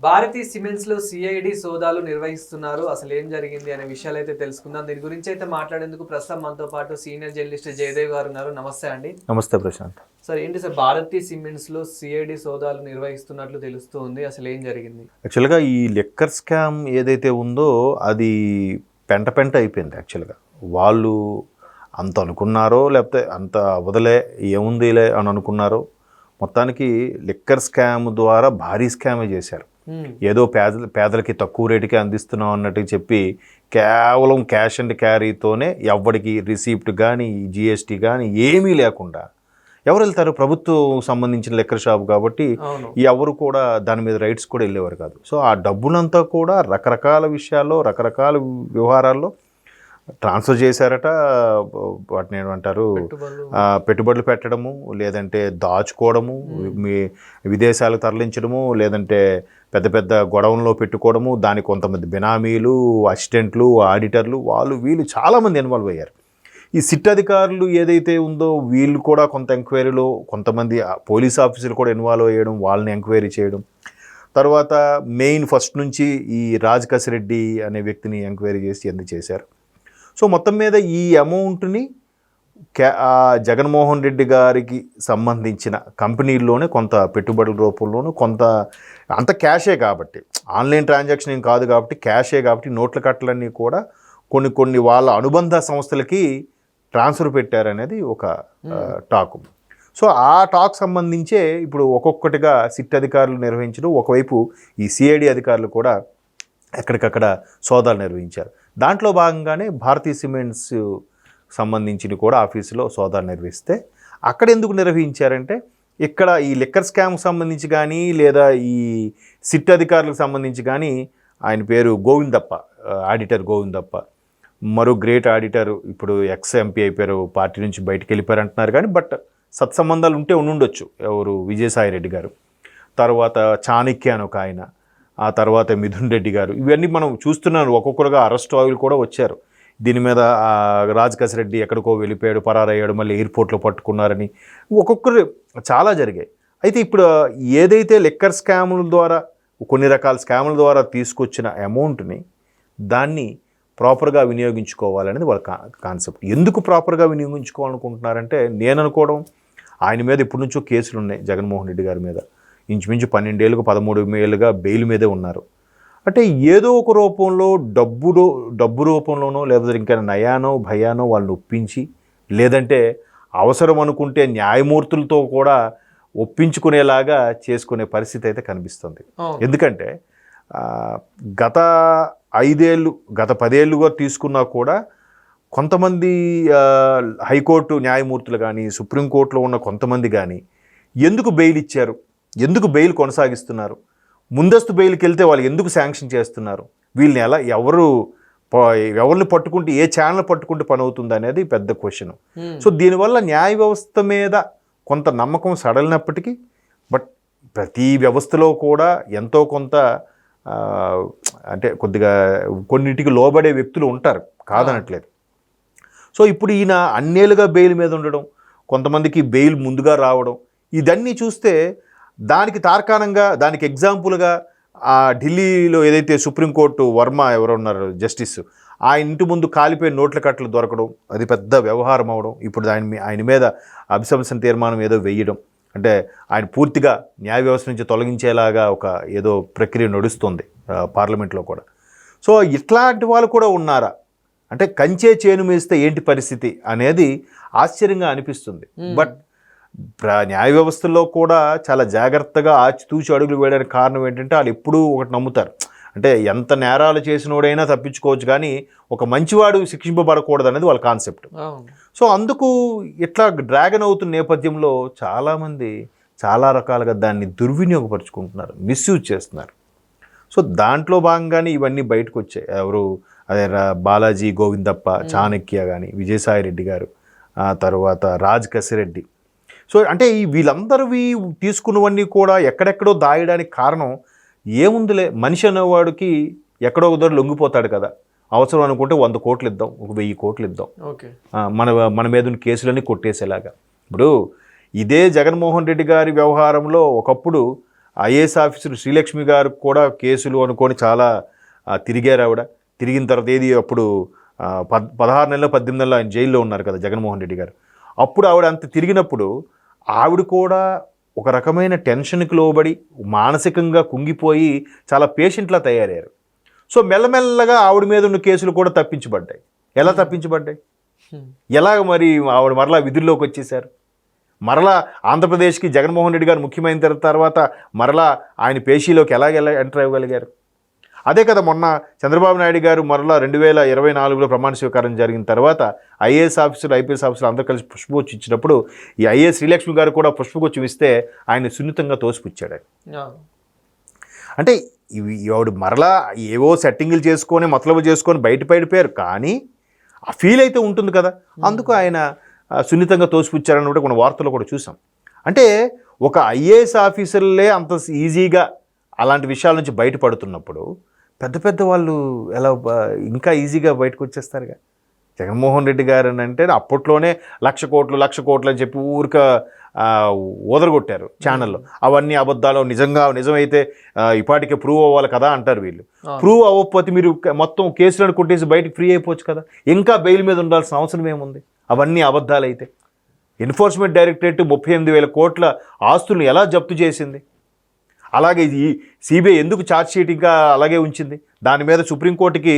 Bharati cements లో CID సోదాలు నిర్వహిస్తున్నారు. అసలు ఏం జరిగింది అనే విషయాలు అయితే తెలుసుకుందాం. దీని గురించి అయితే మాట్లాడేందుకు ప్రస్తుతం మనతో పాటు సీనియర్ జర్నలిస్ట్ జయదేవ్ గారు ఉన్నారు. నమస్తే అండి. నమస్తే ప్రశాంత్. సార్, ఏంటి సార్ భారతీ సిమెంట్స్ లో సిఐడి సోదాలు నిర్వహిస్తున్నట్లు తెలుస్తుంది. అసలు ఏం జరిగింది? యాక్చువల్గా ఈ లిక్కర్ స్కామ్ ఏదైతే ఉందో అది పెంట అయిపోయింది. యాక్చువల్గా వాళ్ళు అంత అనుకున్నారో లేకపోతే అంత వదలే ఏముందిలే అని అనుకున్నారో, మొత్తానికి లిక్కర్ స్కామ్ ద్వారా భారీ స్కామే చేశారు. ఏదో పేదలకి తక్కువ రేటుకి అందిస్తున్నాం అన్నట్టు చెప్పి కేవలం క్యాష్ అండ్ క్యారీతోనే ఎవ్వడికి రిసీప్ట్ కానీ జిఎస్టీ కానీ ఏమీ లేకుండా ఎవరు వెళ్తారు? ప్రభుత్వం సంబంధించిన లిక్కర్ షాప్ కాబట్టి ఎవరు కూడా దాని మీద రైట్స్ కూడా వెళ్ళేవారు కాదు. సో ఆ డబ్బునంతా కూడా రకరకాల విషయాల్లో రకరకాల వ్యవహారాల్లో ట్రాన్స్ఫర్ చేశారట. వాటిని ఏమంటారు, పెట్టుబడులు పెట్టడము, లేదంటే దాచుకోవడము, విదేశాలకు తరలించడము, లేదంటే పెద్ద పెద్ద గొడవల్లో పెట్టుకోవడము, దానికి కొంతమంది బినామీలు, అసిస్టెంట్లు, ఆడిటర్లు, వాళ్ళు వీళ్ళు చాలామంది ఇన్వాల్వ్ అయ్యారు. ఈ సిట్ అధికారులు ఏదైతే ఉందో వీళ్ళు కూడా కొంత ఎంక్వైరీలో కొంతమంది పోలీస్ ఆఫీసర్లు కూడా ఇన్వాల్వ్ అయ్యడం, వాళ్ళని ఎంక్వైరీ చేయడం. తర్వాత మెయిన్ ఫస్ట్ నుంచి ఈ రాజ్ కసిరెడ్డి అనే వ్యక్తిని ఎంక్వైరీ చేసి ఎందుకు చేశారు. సో మొత్తం మీద ఈ అమౌంట్ని జగన్మోహన్ రెడ్డి గారికి సంబంధించిన కంపెనీల్లోనే కొంత పెట్టుబడుల రూపంలోనూ కొంత అంత క్యాషే కాబట్టి, ఆన్లైన్ ట్రాన్సాక్షన్ ఏం కాదు కాబట్టి క్యాషే కాబట్టి నోట్ల కట్టలన్నీ కూడా కొన్ని వాళ్ళ అనుబంధ సంస్థలకి ట్రాన్స్ఫర్ పెట్టారనేది ఒక టాక్. సో ఆ టాక్ సంబంధించే ఇప్పుడు ఒక్కొక్కటిగా సిట్ అధికారులు నిర్వహించడం, ఒకవైపు ఈ సిఐడి అధికారులు కూడా ఎక్కడికక్కడ సోదాలు నిర్వహించారు. దాంట్లో భాగంగానే భారతీ సిమెంట్స్ సంబంధించి కూడా ఆఫీసులో సోదాలు నిర్వహిస్తే అక్కడ ఎందుకు నిర్వహించారంటే, ఇక్కడ ఈ లిక్కర్ స్కామ్ సంబంధించి కానీ లేదా ఈ సిట్ అధికారులకు సంబంధించి కానీ, ఆయన పేరు గోవిందప్ప, ఆడిటర్ గోవిందప్ప, మరో గ్రేట్ ఆడిటర్, ఇప్పుడు ఎక్స్ ఎంపీ అయిపోయారు, పార్టీ నుంచి బయటకు వెళ్ళిపోయారు అంటున్నారు కానీ బట్ సత్సంబంధాలు ఉంటే ఉండొచ్చు. ఎవరు, విజయసాయి రెడ్డి గారు, తర్వాత చాణక్య అని ఒక ఆయన, ఆ తర్వాత మిథున్ రెడ్డి గారు, ఇవన్నీ మనం చూస్తున్నాను. ఒక్కొక్కరుగా అరెస్ట్ ఆయిల్ కూడా వచ్చారు దీని మీద. రాజ్ కసిరెడ్డి ఎక్కడికో వెళ్ళిపోయాడు, పరారయ్యాడు, మళ్ళీ ఎయిర్పోర్ట్లో పట్టుకున్నారని ఒక్కొక్కరు చాలా జరిగాయి. అయితే ఇప్పుడు ఏదైతే లిక్కర్ స్కాముల ద్వారా, కొన్ని రకాల స్కాముల ద్వారా తీసుకొచ్చిన అమౌంట్ని దాన్ని ప్రాపర్గా వినియోగించుకోవాలనేది వాళ్ళ కాన్సెప్ట్. ఎందుకు ప్రాపర్గా వినియోగించుకోవాలనుకుంటున్నారంటే, నేను అనుకోవడం ఆయన మీద ఇప్పటి నుంచో కేసులు ఉన్నాయి. జగన్మోహన్ రెడ్డి గారి మీద ఇంచుమించు 12 ఏళ్ళుగా 13 ఏళ్ళుగా బెయిల్ మీదే ఉన్నారు. అంటే ఏదో ఒక రూపంలో డబ్బు రూపంలోనో లేకపోతే ఇంకా నయానో భయానో వాళ్ళని ఒప్పించి, లేదంటే అవసరం అనుకుంటే న్యాయమూర్తులతో కూడా ఒప్పించుకునేలాగా చేసుకునే పరిస్థితి అయితే కనిపిస్తుంది. ఎందుకంటే గత 10 ఏళ్ళుగా తీసుకున్నా కూడా కొంతమంది హైకోర్టు న్యాయమూర్తులు కానీ, సుప్రీంకోర్టులో ఉన్న కొంతమంది కానీ ఎందుకు బెయిల్ ఇచ్చారు, ఎందుకు బెయిల్ కొనసాగిస్తున్నారు, ముందస్తు బెయిల్కి వెళ్తే వాళ్ళు ఎందుకు శాంక్షన్ చేస్తున్నారు, వీళ్ళని ఎవరిని పట్టుకుంటే, ఏ ఛానల్ పట్టుకుంటే పని అవుతుంది అనేది పెద్ద క్వశ్చన్. సో దీనివల్ల న్యాయ వ్యవస్థ మీద కొంత నమ్మకం సడలినప్పటికీ, బట్ ప్రతి వ్యవస్థలో కూడా ఎంతో కొంత అంటే కొద్దిగా కొన్నింటికి లోబడే వ్యక్తులు ఉంటారు, కాదనట్లేదు. సో ఇప్పుడు ఈయన అన్నేళ్ళుగా బెయిల్ మీద ఉండడం, కొంతమందికి బెయిల్ ముందుగా రావడం, ఇదన్నీ చూస్తే దానికి తార్కాణంగా, దానికి ఎగ్జాంపుల్గా ఢిల్లీలో ఏదైతే సుప్రీంకోర్టు వర్మ ఎవరో ఉన్నారు జస్టిస్, ఆయన ఇంటి ముందు కాలిపోయిన నోట్ల కట్టలు దొరకడం, అది పెద్ద వ్యవహారం అవడం, ఇప్పుడు ఆయన మీద అభిశంసన తీర్మానం ఏదో వేయడం, అంటే ఆయన పూర్తిగా న్యాయ వ్యవస్థ నుంచి తొలగించేలాగా ఒక ఏదో ప్రక్రియ నడుస్తుంది పార్లమెంట్లో కూడా. సో ఇట్లాంటి వాళ్ళు కూడా ఉన్నారా అంటే, కంచే చేను మేస్తే ఏంటి పరిస్థితి అనేది ఆశ్చర్యంగా అనిపిస్తుంది. బట్ న్యాయ వ్యవస్థలో కూడా చాలా జాగ్రత్తగా ఆచితూచి అడుగులు వేయడానికి కారణం ఏంటంటే, వాళ్ళు ఎప్పుడూ ఒకటి నమ్ముతారు, అంటే ఎంత నేరాలు చేసినోడైనా తప్పించుకోవచ్చు కానీ ఒక మంచివాడు శిక్షింపబడకూడదు అనేది వాళ్ళ కాన్సెప్ట్. సో అందుకు ఇట్లా డ్రాగన్ అవుతున్న నేపథ్యంలో చాలామంది చాలా రకాలుగా దాన్ని దుర్వినియోగపరుచుకుంటున్నారు, మిస్యూజ్ చేస్తున్నారు. సో దాంట్లో భాగంగానే ఇవన్నీ బయటకు వచ్చాయి. ఎవరు, అదే బాలాజీ, గోవిందప్ప, చాణక్య కానీ, విజయసాయి రెడ్డి గారు, ఆ తర్వాత రాజ్ కసిరెడ్డి. సో అంటే వీళ్ళందరివి తీసుకున్నవన్నీ కూడా ఎక్కడెక్కడో దాయడానికి కారణం ఏముందిలే, మనిషి అనేవాడికి ఎక్కడో ఒక దగ్గర లొంగిపోతాడు కదా, అవసరం అనుకుంటే 100 కోట్లు ఇద్దాం, ఒక 1000 కోట్లు ఇద్దాం, మన మీద ఉన్న కేసులన్నీ కొట్టేసేలాగా. ఇప్పుడు ఇదే జగన్మోహన్ రెడ్డి గారి వ్యవహారంలో ఒకప్పుడు ఐఏఎస్ ఆఫీసర్ శ్రీలక్ష్మి గారు కూడా కేసులు అనుకొని చాలా తిరిగారు ఆవిడ. తిరిగిన తర్వాత ఏది అప్పుడు 16 నెలలు 18 నెలలు ఆయన జైల్లో ఉన్నారు కదా జగన్మోహన్ రెడ్డి గారు. అప్పుడు ఆవిడ అంత తిరిగినప్పుడు ఆవిడ కూడా ఒక రకమైన టెన్షన్కి లోబడి మానసికంగా కుంగిపోయి చాలా పేషెంట్లా తయారయ్యారు. సో మెల్లమెల్లగా ఆవిడ మీద ఉన్న కేసులు కూడా తప్పించబడ్డాయి. ఎలా తప్పించబడ్డాయి? ఎలాగ మరి ఆవిడ మరలా విధుల్లోకి వచ్చేసారు? మరలా ఆంధ్రప్రదేశ్కి జగన్మోహన్ రెడ్డి గారు ముఖ్యమైన తర్వాత మరలా ఆయన పేషీలోకి ఎలా ఎంటర్ అవ్వగలిగారు? అదే కదా మొన్న చంద్రబాబు నాయుడు గారు మరలా 2024లో ప్రమాణ స్వీకారం జరిగిన తర్వాత ఐఏఎస్ ఆఫీసర్లు ఐపీఎస్ ఆఫీసర్లు అందరూ కలిసి పుష్పగుచ్చం ఇచ్చినప్పుడు ఈ ఐఏఎస్ శ్రీలక్ష్మి గారు కూడా పుష్పగుచ్చం ఇస్తే ఆయన సున్నితంగా తోసిపుచ్చాడు. అంటే ఆవిడ మరలా ఏవో సెట్టింగులు చేసుకొని మతలబు చేసుకొని బయటపడిపోయారు, కానీ ఆ ఫీల్ అయితే ఉంటుంది కదా, అందుకు ఆయన సున్నితంగా తోసిపుచ్చారని కూడా కొన్ని వార్తలు కూడా చూసాం. అంటే ఒక ఐఏఎస్ ఆఫీసర్లే అంత ఈజీగా అలాంటి విషయాల నుంచి బయటపడుతున్నప్పుడు పెద్ద పెద్ద వాళ్ళు ఎలా ఇంకా ఈజీగా బయటకు వచ్చేస్తారుగా. జగన్మోహన్ రెడ్డి గారు అని అంటే అప్పట్లోనే 1,00,00,000 కోట్లు అని చెప్పి ఊరిక ఓదరగొట్టారు ఛానల్లో. అవన్నీ అబద్ధాలు, నిజమైతే ఇప్పటికే ప్రూవ్ అవ్వాలి కదా అంటారు వీళ్ళు. ప్రూవ్ అవ్వకపోతే మీరు మొత్తం కేసులను కొట్టేసి బయటకు ఫ్రీ అయిపోవచ్చు కదా, ఇంకా బెయిల్ మీద ఉండాల్సిన అవసరం ఏముంది? అవన్నీ అబద్ధాలు అయితే ఎన్ఫోర్స్మెంట్ డైరెక్టరేట్ 38,000 కోట్ల ఆస్తులను ఎలా జప్తు చేసింది? అలాగే ఈ సిబిఐ ఎందుకు ఛార్జ్షీట్ ఇంకా అలాగే ఉంచింది? దాని మీద సుప్రీంకోర్టుకి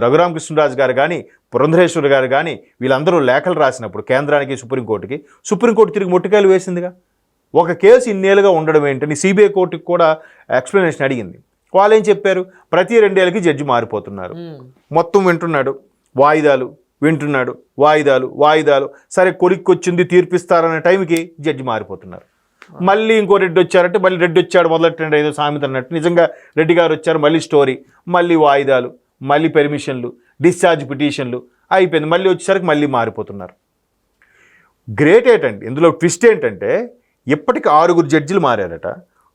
రఘురామకృష్ణరాజు గారు కానీ పురంధరేశ్వర్ గారు కానీ వీళ్ళందరూ లేఖలు రాసినప్పుడు కేంద్రానికి సుప్రీంకోర్టు తిరిగి మొట్టికాయలు వేసిందిగా. ఒక కేసు ఇన్నేళ్ళుగా ఉండడం ఏంటని సిబిఐ కోర్టుకి కూడా ఎక్స్ప్లెనేషన్ అడిగింది. వాళ్ళు ఏం చెప్పారు? ప్రతి 2 ఏళ్ళకి జడ్జి మారిపోతున్నారు, మొత్తం వింటున్నాడు, వాయిదాలు వింటున్నాడు, వాయిదాలు. సరే కొలిక్కొచ్చింది తీర్పిస్తారనే టైంకి జడ్జి మారిపోతున్నారు. మళ్ళీ ఇంకో రెడ్డి వచ్చారంటే మళ్ళీ రెడ్డి వచ్చాడు మొదలెట్టండి ఏదో సామెత అన్నట్టు. నిజంగా రెడ్డి గారు వచ్చారు, మళ్ళీ స్టోరీ, మళ్ళీ వాయిదాలు, మళ్ళీ పెర్మిషన్లు, డిశ్చార్జ్ పిటిషన్లు అయిపోయింది. మళ్ళీ వచ్చేసరికి మళ్ళీ మారిపోతున్నారు. గ్రేట్ ఏంటంటే ఇందులో ట్విస్ట్ ఏంటంటే ఇప్పటికి 6 జడ్జిలు మారారట.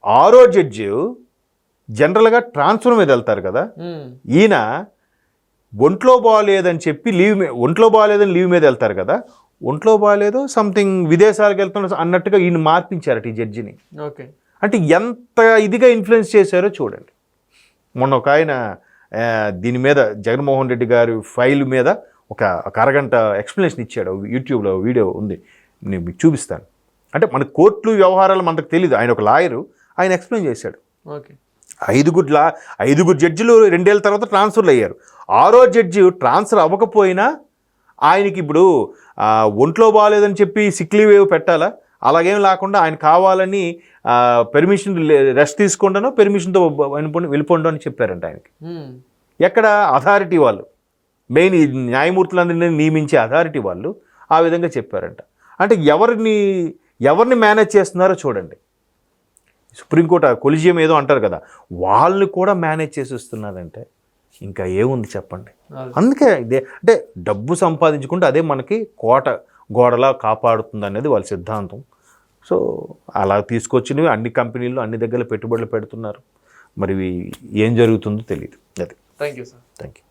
6వ జడ్జి జనరల్గా ట్రాన్స్ఫర్ మీద వెళ్తారు కదా, ఈయన ఒంట్లో బాగాలేదని చెప్పి ఒంట్లో బాగాలేదని లీవ్ మీద వెళ్తారు కదా, ఒంట్లో బాగాలేదు సంథింగ్ విదేశాలకు వెళ్తున్నారు అన్నట్టుగా ఈయన మార్పించారట ఈ జడ్జిని. ఓకే, అంటే ఎంత ఇదిగా ఇన్ఫ్లుయెన్స్ చేశారో చూడండి. మొన్న ఒక ఆయన దీని మీద జగన్మోహన్ రెడ్డి గారి ఫైల్ మీద ఒక అరగంట ఎక్స్ప్లెనేషన్ ఇచ్చాడు. యూట్యూబ్లో వీడియో ఉంది, నేను మీకు చూపిస్తాను. అంటే మన కోర్టులు వ్యవహారాలు మనకు తెలియదు, ఆయన ఒక లాయరు, ఆయన ఎక్స్ప్లెయిన్ చేశాడు. ఓకే, 5 జడ్జిలు 2 ఏళ్ళ తర్వాత ట్రాన్స్ఫర్లు అయ్యారు. 6వ జడ్జి ట్రాన్స్ఫర్ అవ్వకపోయినా ఆయనకి ఇప్పుడు ఒంట్లో బాగాలేదని చెప్పి సిక్ లీవ్ పెట్టాలా? అలాగేం లేకుండా ఆయన కావాలని పెర్మిషన్ రెస్ట్ తీసుకుంటానో పెర్మిషన్తో వెళ్ళిపోండు అని చెప్పారంట ఆయనకి. ఎక్కడ అథారిటీ వాళ్ళు, మెయిన్ ఈ న్యాయమూర్తులందరినీ నియమించే అథారిటీ వాళ్ళు ఆ విధంగా చెప్పారంట. అంటే ఎవరిని మేనేజ్ చేస్తున్నారో చూడండి. సుప్రీంకోర్టు కొలిజియం ఏదో అంటారు కదా, వాళ్ళని కూడా మేనేజ్ చేసేస్తున్నారంటే ఇంకా ఏముంది చెప్పండి. అందుకే ఇదే అంటే డబ్బు సంపాదించుకుంటే అదే మనకి గోడలా కాపాడుతుంది అనేది వాళ్ళ సిద్ధాంతం. సో అలా తీసుకొచ్చినవి అన్ని కంపెనీలు అన్ని దగ్గర పెట్టుబడులు పెడుతున్నారు. మరి ఏం జరుగుతుందో తెలియదు. అది. Thank you sir. Thank you.